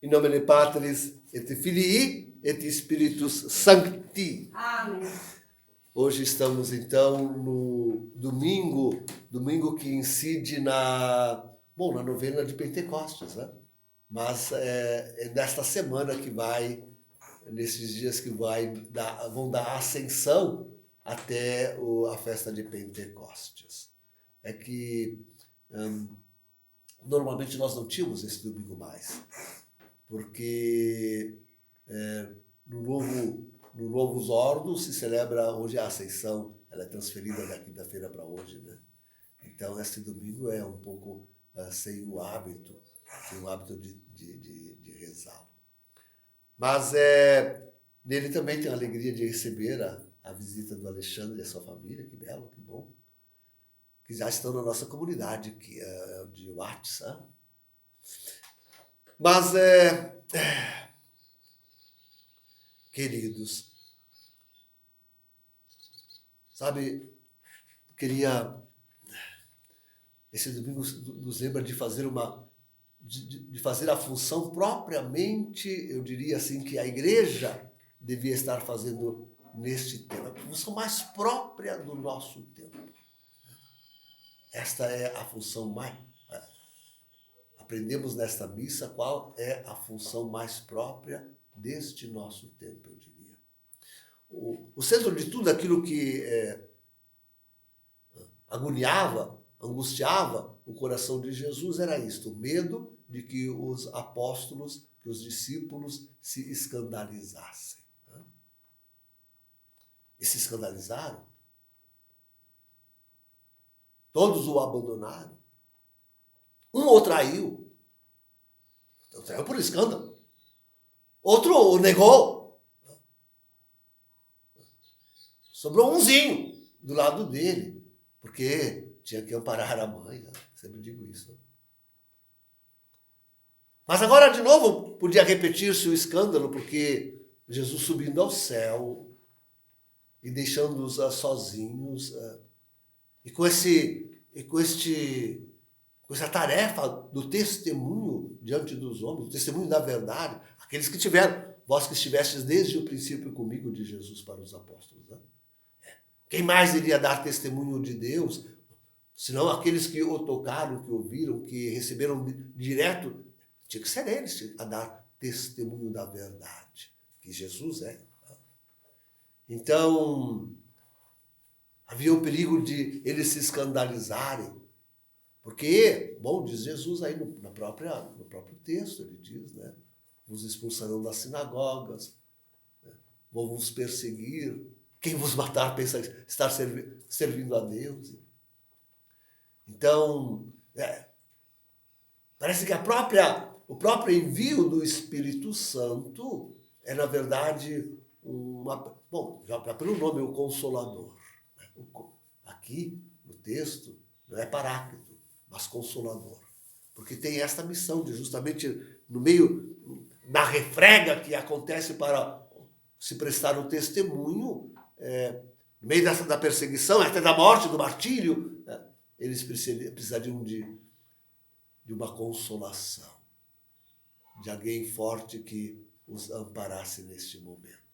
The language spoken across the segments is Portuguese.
In nomine Patris et Filii et Spiritus Sancti. Amém. Hoje estamos então no domingo que incide na novena de Pentecostes, né? Mas é nesta semana que nesses dias que vão dar ascensão até a festa de Pentecostes. É que normalmente nós não tínhamos esse domingo mais, porque no Novus Ordo se celebra hoje a Ascensão, ela é transferida da quinta-feira para hoje, né? Então, esse domingo é um pouco sem o hábito de rezar. Mas nele também tem a alegria de receber a visita do Alexandre e a sua família, que belo, que bom, que já estão na nossa comunidade que é de WhatsApp. Mas, queridos, sabe, esse domingo nos lembra de fazer de fazer a função propriamente, eu diria assim, que a igreja devia estar fazendo neste tempo, a função mais própria do nosso tempo. Esta é a função mais... Aprendemos nesta missa qual é a função mais própria deste nosso tempo, eu diria. O centro de tudo aquilo que agoniava, angustiava o coração de Jesus era isto, o medo de que os apóstolos, que os discípulos se escandalizassem. E se escandalizaram. Todos o abandonaram. Um o traiu. O traiu por escândalo. Outro o negou. Sobrou umzinho do lado dele, porque tinha que amparar a mãe. Né? Sempre digo isso. Mas agora, de novo, podia repetir-se o escândalo, porque Jesus subindo ao céu e deixando-os sozinhos, e com essa tarefa do testemunho diante dos homens, do testemunho da verdade, aqueles que tiveram, vós que estivestes desde o princípio comigo, de Jesus para os apóstolos. Né? Quem mais iria dar testemunho de Deus, senão aqueles que o tocaram, que ouviram, que receberam direto, tinha que ser eles a dar testemunho da verdade, que Jesus é. Então, havia o perigo de eles se escandalizarem, porque, bom, diz Jesus aí no próprio texto, ele diz, né? Vos expulsarão das sinagogas, né? Vão vos perseguir, quem vos matar pensa estar servindo a Deus. Então, parece que o próprio envio do Espírito Santo é, na verdade, já pelo nome, o Consolador. Aqui, no texto, não é Paráclito, mas Consolador. Porque tem esta missão de justamente na refrega que acontece para se prestar o testemunho, no meio da perseguição, até da morte, do martírio, eles precisariam de uma consolação, de alguém forte que os amparasse neste momento.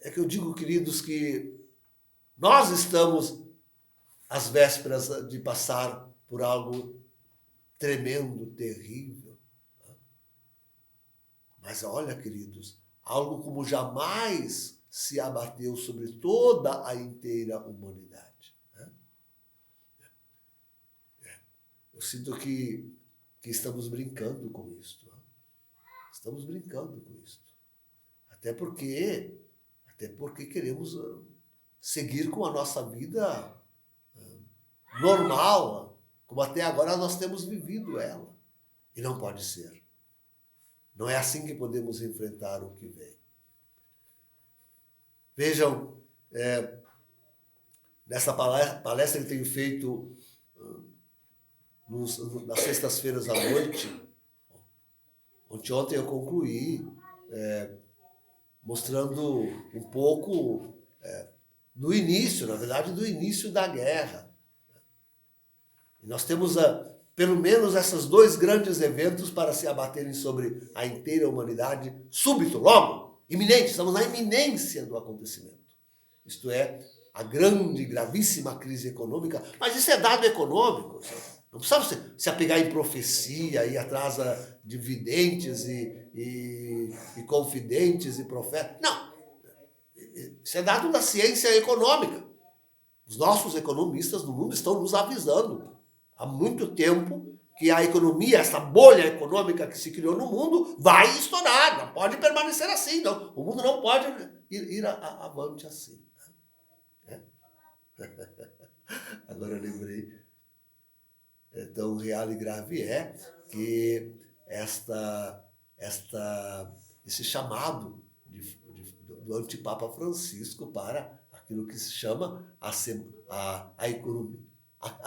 É que eu digo, queridos, que nós estamos às vésperas de passar por algo tremendo, terrível. Mas olha, queridos, algo como jamais se abateu sobre toda a inteira humanidade. Eu sinto que estamos brincando com isto. Estamos brincando com isto. Até porque queremos seguir com a nossa vida normal, como até agora nós temos vivido ela. E não pode ser. Não é assim que podemos enfrentar o que vem. Vejam, nessa palestra que tenho feito nas sextas-feiras à noite, ontem eu concluí mostrando um pouco do início, na verdade, do início da guerra. E nós temos pelo menos esses dois grandes eventos para se abaterem sobre a inteira humanidade, súbito, logo, iminente, estamos na iminência do acontecimento. Isto é, a grande, gravíssima crise econômica, mas isso é dado econômico. Não precisa se apegar em profecia, ir atrás de videntes e confidentes e profetas. Não. Isso é dado da ciência econômica. Os nossos economistas no mundo estão nos avisando há muito tempo que a economia, essa bolha econômica que se criou no mundo, vai estourar. Não pode permanecer assim. Não. O mundo não pode ir avante assim. Agora eu lembrei, tão real e grave é que esse chamado do antipapa Francisco para aquilo que se chama a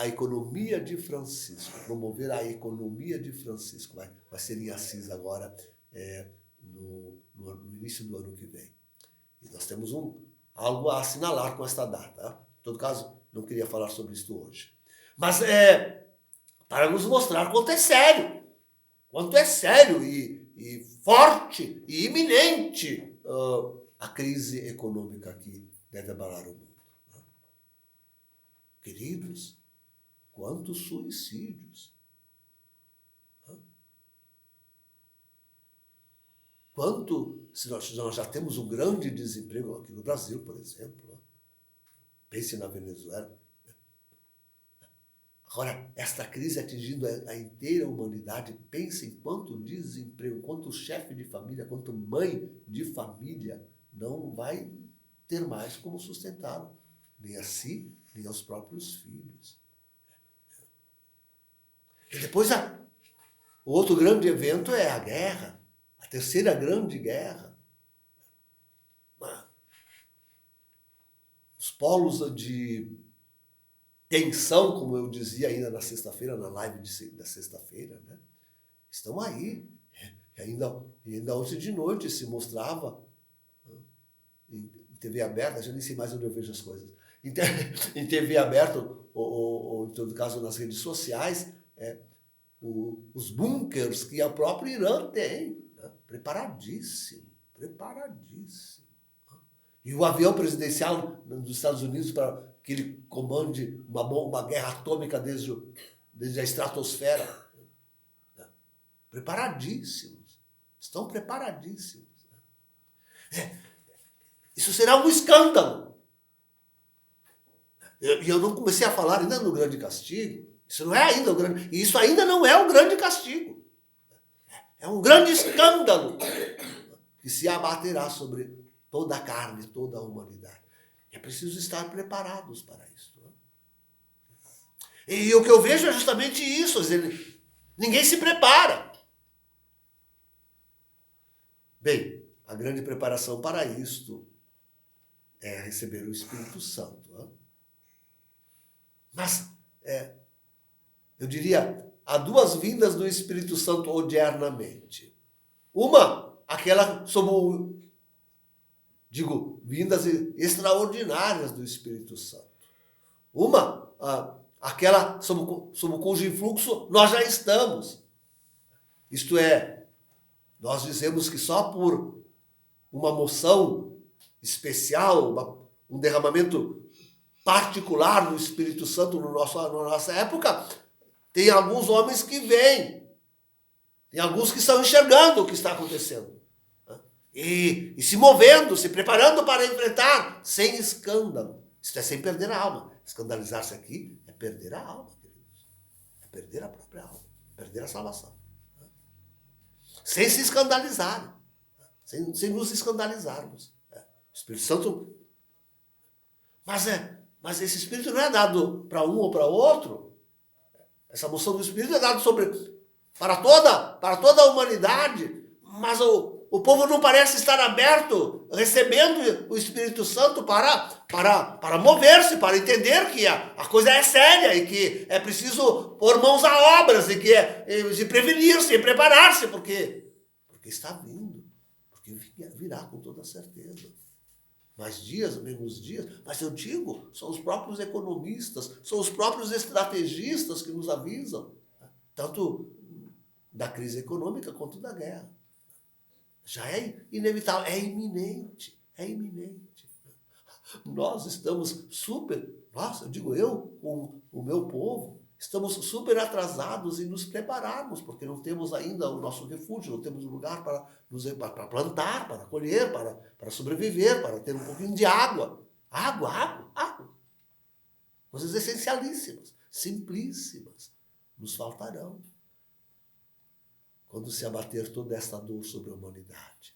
economia de Francisco, promover a economia de Francisco. Vai ser em Assis agora, no início do ano que vem. E nós temos algo a assinalar com esta data. Em todo caso, não queria falar sobre isso hoje. Mas para nos mostrar quanto é sério e forte e iminente a crise econômica que deve abalar o mundo. Queridos, quantos suicídios! Se nós já temos um grande desemprego aqui no Brasil, por exemplo, pense na Venezuela. Agora, esta crise atingindo a inteira humanidade, pense em quanto desemprego, quanto chefe de família, quanto mãe de família não vai ter mais como sustentá-lo, nem a si, nem aos próprios filhos. E depois, o outro grande evento é a guerra, a terceira grande guerra. Os polos de tensão, como eu dizia ainda na sexta-feira, na live da sexta-feira, né? Estão aí. E ainda ontem de noite se mostrava em TV aberta, já nem sei mais onde eu vejo as coisas, em TV aberta, ou em todo caso nas redes sociais, os bunkers que o próprio Irã tem, né? Preparadíssimo. E o avião presidencial dos Estados Unidos para que ele comande uma guerra atômica desde a estratosfera. Preparadíssimos. Estão preparadíssimos. Isso será um escândalo. E eu não comecei a falar ainda no grande castigo. Isso não é ainda o grande. E isso ainda não é o grande castigo. É um grande escândalo que se abaterá sobre toda a carne, toda a humanidade. É preciso estar preparados para isso. E o que eu vejo é justamente isso. Ninguém se prepara. Bem, a grande preparação para isto é receber o Espírito Santo. Mas, eu diria, há duas vindas do Espírito Santo odiernamente. Uma, aquela vindas extraordinárias do Espírito Santo. Uma, aquela sob cujo influxo nós já estamos. Isto é, nós dizemos que só por uma moção especial, um derramamento particular do Espírito Santo na nossa época, tem alguns homens que veem, tem alguns que estão enxergando o que está acontecendo. E se movendo, se preparando para enfrentar, sem escândalo. Isso é sem perder a alma. Escandalizar-se aqui é perder a alma, queridos. É perder a própria alma, perder a salvação. Sem se escandalizarem, sem nos escandalizarmos. O Espírito Santo... Mas esse Espírito não é dado para um ou para outro. Essa moção do Espírito é dada para toda a humanidade, mas o povo não parece estar aberto, recebendo o Espírito Santo para mover-se, para entender que a coisa é séria e que é preciso pôr mãos a obras e que de prevenir-se e preparar-se, porque está vindo, porque virá com toda certeza. Mais dias, menos dias, mas eu digo, são os próprios economistas, são os próprios estrategistas que nos avisam. tanto da crise econômica quanto da guerra. Já é inevitável, é iminente, é iminente. Nós estamos com o meu povo, estamos super atrasados em nos prepararmos, porque não temos ainda o nosso refúgio, não temos um lugar para plantar, para colher, para sobreviver, para ter um pouquinho de água. Água. Coisas essencialíssimas, simplíssimas, nos faltarão quando se abater toda esta dor sobre a humanidade.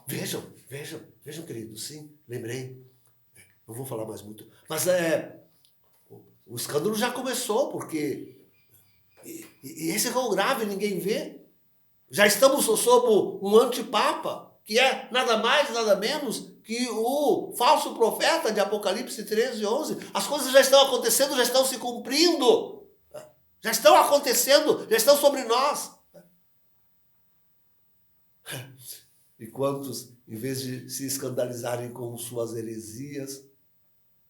Vejam, queridos, sim, lembrei. Não vou falar mais muito. Mas o escândalo já começou, porque... E esse é o grave, ninguém vê. Já estamos sob um antipapa, que é nada mais, nada menos que o falso profeta de Apocalipse 13:11. As coisas já estão acontecendo, já estão se cumprindo. Já estão acontecendo, já estão sobre nós. E quantos, em vez de se escandalizarem com suas heresias,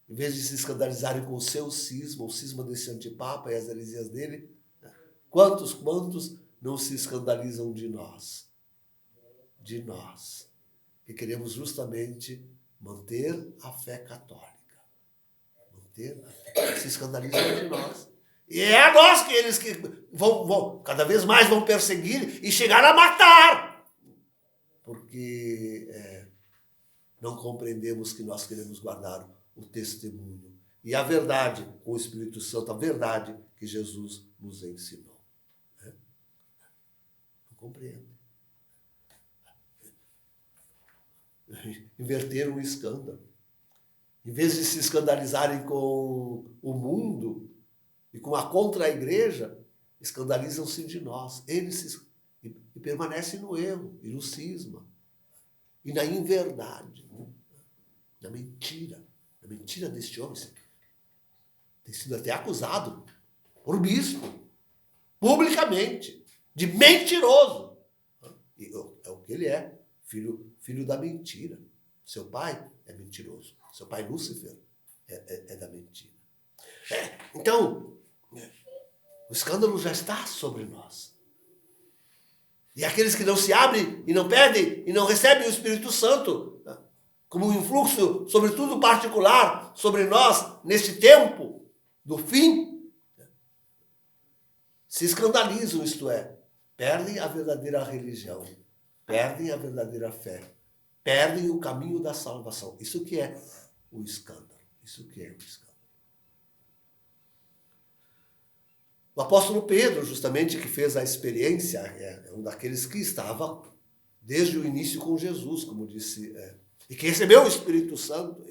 em vez de se escandalizarem com o seu cisma, o cisma desse antipapa e as heresias dele, quantos não se escandalizam de nós? De nós, que queremos justamente manter a fé católica. Se escandalizam de nós. E é a nós que eles que vão cada vez mais vão perseguir e chegar a matar. Porque não compreendemos que nós queremos guardar o testemunho. E a verdade, com o Espírito Santo, a verdade que Jesus nos ensinou. Não compreendo. Inverteram o escândalo. Em vez de se escandalizarem com o mundo e com a contra-igreja, escandalizam-se de nós. Eles e permanecem no erro e no cisma e na inverdade, na mentira deste homem. Tem sido até acusado por bispo, publicamente, de mentiroso. E é o que ele é, filho da mentira. Seu pai é mentiroso. Seu pai Lúcifer é da mentira. Então, o escândalo já está sobre nós. E aqueles que não se abrem e não pedem e não recebem o Espírito Santo como um influxo, sobretudo particular, sobre nós, neste tempo do fim, se escandalizam, isto é, perdem a verdadeira religião, perdem a verdadeira fé, perdem o caminho da salvação. Isso que é o escândalo. O apóstolo Pedro, justamente, que fez a experiência, é um daqueles que estava desde o início com Jesus, como disse, e que recebeu o Espírito Santo.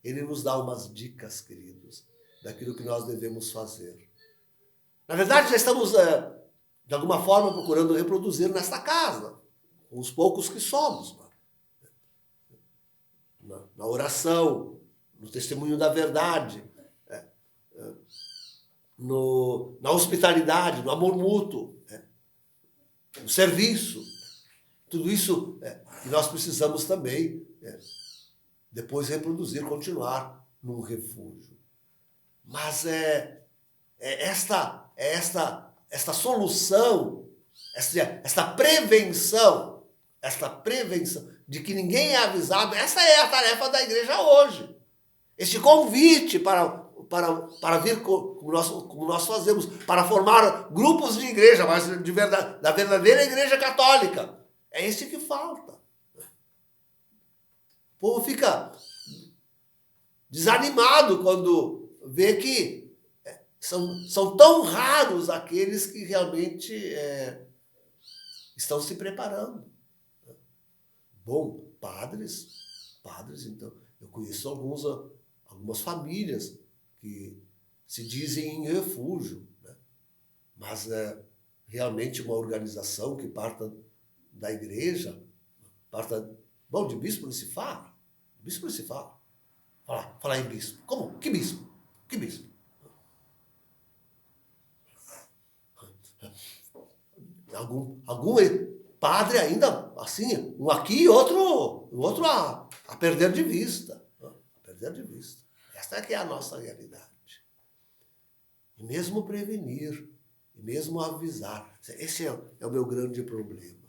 Ele nos dá umas dicas, queridos, daquilo que nós devemos fazer. Na verdade, já estamos, de alguma forma, procurando reproduzir nesta casa, com os poucos que somos. Na oração, no testemunho da verdade, na hospitalidade, no amor mútuo, no serviço. Tudo isso que nós precisamos também depois reproduzir, continuar num refúgio. Mas esta solução, esta prevenção de que ninguém é avisado, essa é a tarefa da igreja hoje. Este convite para vir como nós fazemos, para formar grupos de igreja, mas da verdadeira igreja católica. É isso que falta. O povo fica desanimado quando vê que são tão raros aqueles que realmente estão se preparando. Bom, padres, então, eu conheço algumas famílias que se dizem em refúgio, né? Mas realmente uma organização que parta da igreja, de bispo não se fala. Bispo não se fala. Falar em bispo. Como? Que bispo? Que bispo? Algum padre ainda, assim, um aqui e outro a perder de vista. A perder de vista. Esta é que é a nossa realidade. E mesmo prevenir, mesmo avisar. Esse é o meu grande problema.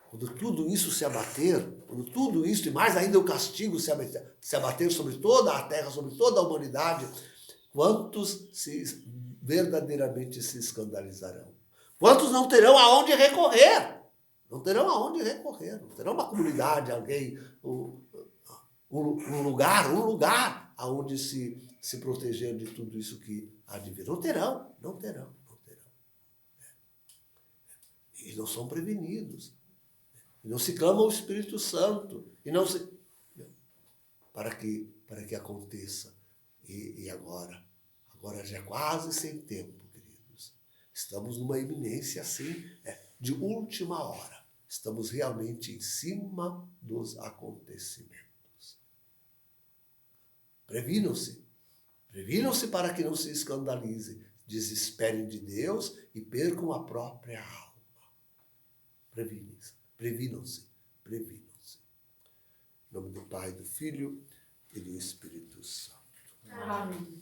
Quando tudo isso se abater, quando tudo isso, e mais ainda o castigo se abater sobre toda a terra, sobre toda a humanidade, quantos verdadeiramente se escandalizarão? Quantos não terão aonde recorrer? Não terão aonde recorrer. Não terão uma comunidade, alguém, um lugar aonde se proteger de tudo isso que há de vir. Não terão. E não são prevenidos. E não se clama ao Espírito Santo. E não se... Para que aconteça. E agora? Agora já é quase sem tempo, queridos. Estamos numa iminência, assim, de última hora. Estamos realmente em cima dos acontecimentos. Previnam-se. Previnam-se para que não se escandalizem. Desesperem de Deus e percam a própria alma. Previnam-se. Em nome do Pai, do Filho e do Espírito Santo. Amém.